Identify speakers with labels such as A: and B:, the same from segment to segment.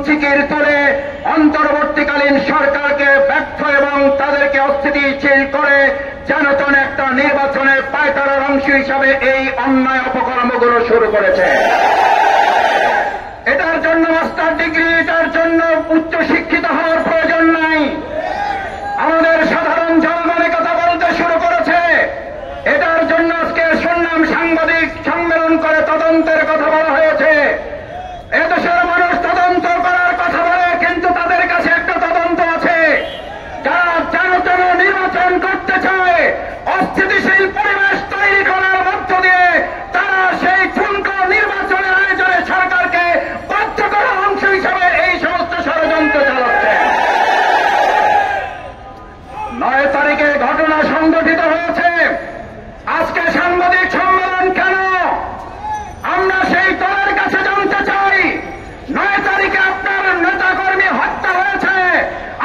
A: জিকির তুলে অন্তর্বর্তীকালীন সরকারকে ব্যর্থ এবং তাদেরকে অস্থিতিশীল করে যেন তেন একটা নির্বাচনের পায়তারার অংশ হিসাবে এই অন্যায় অপকর্মগুলো শুরু করেছে। এটার জন্য মাস্টার ডিগ্রি, এটার জন্য উচ্চ শিক্ষিত হওয়ার প্রয়োজন নাই। আমাদের সাধারণ জনগণ কথা বলতে শুরু করেছে। এটার জন্য আজকে শুনলাম সাংবাদিক সম্মেলন করে তদন্তের কথা বলা হয়েছে। এদেশের মানুষ তদন্ত করার কথা বলে, কিন্তু তাদের কাছে একটা তদন্ত আছে। যারা যেন তেন নির্বাচন করতে চায়, অস্থিতিশীল পরিবেশ তৈরি করার মধ্য দিয়ে তারা সেই ঠুনকো নির্বাচনের আয়োজনে সরকারকে বাধ্য করার অংশ হিসাবে এই সমস্ত ষড়যন্ত্র চালাচ্ছে। 9 তারিখে ঘটনা সংঘটিত হয়েছে। আজকে সাংবাদিক সম্মেলন কেন? আমরা সেই দলের কাছে জানতে চাই। 9 তারিখে আপনার নেতাকর্মী হত্যা হয়েছে,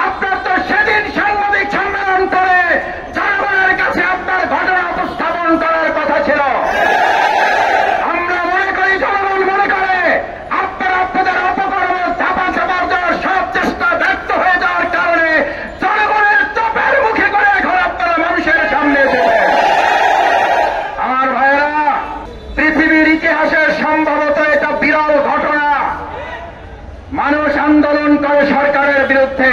A: আপনার তো সেদিন সাংবাদিক সম্মেলন করে জনগণের কাছে আপনার ঘটনা উপস্থাপন করার কথা ছিল। আমরা মনে করি, জনগণ মনে করে আপনারা আপনাদের অপকর্ম ধাপা চাপা দেওয়ার সব চেষ্টা ব্যর্থ হয়ে যাওয়ার কারণে জনগণের চাপের মুখে করে এখন আপনারা মানুষের সামনে এসেছেন। আমার ভাইয়েরা, পৃথিবীর ইতিহাসে সম্ভবত এটা বিরল ঘটনা। মানুষ আন্দোলন করে সরকারের বিরুদ্ধে,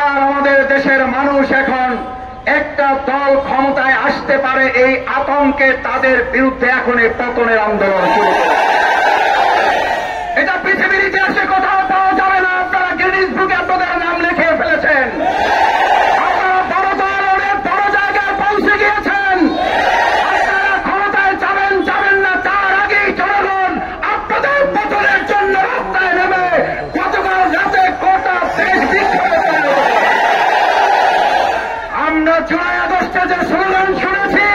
A: আর আমাদের দেশের মানুষ এখন একটা দল ক্ষমতায় আসতে পারে এই আতঙ্কে তাদের বিরুদ্ধে এখন এই পতনের আন্দোলন শুরু করে। এটা পৃথিবীর ইতিহাসে কোথাও পাওয়া যাবে না। আপনারা গিনিস বুকে আপনাদের নাম লিখে ফেলেছেন। আপনারা বড় দল, অনেক বড় জায়গায় পৌঁছে গিয়েছেন। আপনারা ক্ষমতায় যাবেন যাবেন না তার আগেই জনগণ আপনাদের পতনের জন্য রাস্তায় নেমে গতকাল রাতে গোটা দেশ বিক্ষোভ করে। আমরা জুলাই আগস্টে যে স্লোগান শুনেছি,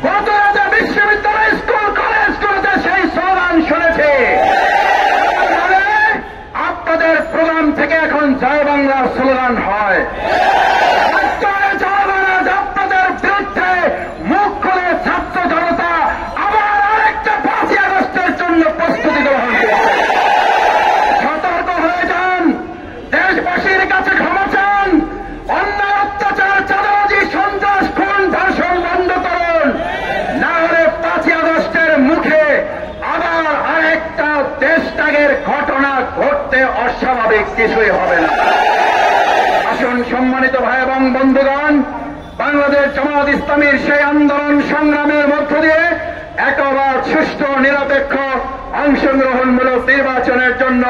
A: গত রাতে বিশ্ববিদ্যালয়, স্কুল, কলেজগুলোতে সেই স্লোগান শুনেছি। আপনাদের প্রোগ্রাম থেকে এখন জয় বাংলা স্লোগান হয়। আপনাদের বিরুদ্ধে মুখ খুলে ছাত্র জনতা আবার আরেকটা 5ই আগস্টের জন্য প্রস্তুতি গ্রহণ করছে। সতর্ক হয়ে যান, দেশবাসীর কাছে ক্ষমা চান। অন্যায়, অত্যাচার, চাঁদাবাজি, সন্ত্রাস, খুন, ধর্ষণ বন্ধ করুন, না হলে 5ই আগস্টের মুখে আবার আরেকটা দেশত্যাগের ঘটনা ঘটতে অস্বাভাবিক কিছুই হবে না। আসুন সম্মানিত ভাই এবং বন্ধুগণ, বাংলাদেশ জামায়াত ইসলামীর সেই আন্দোলন সংগ্রামের মধ্য দিয়ে একেবারে সুষ্ঠু নিরপেক্ষ অংশগ্রহণমূলক নির্বাচনের জন্য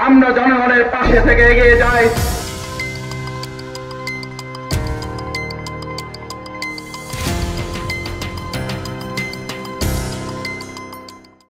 A: আমরা জনগণের পাশে থেকে এগিয়ে যাই।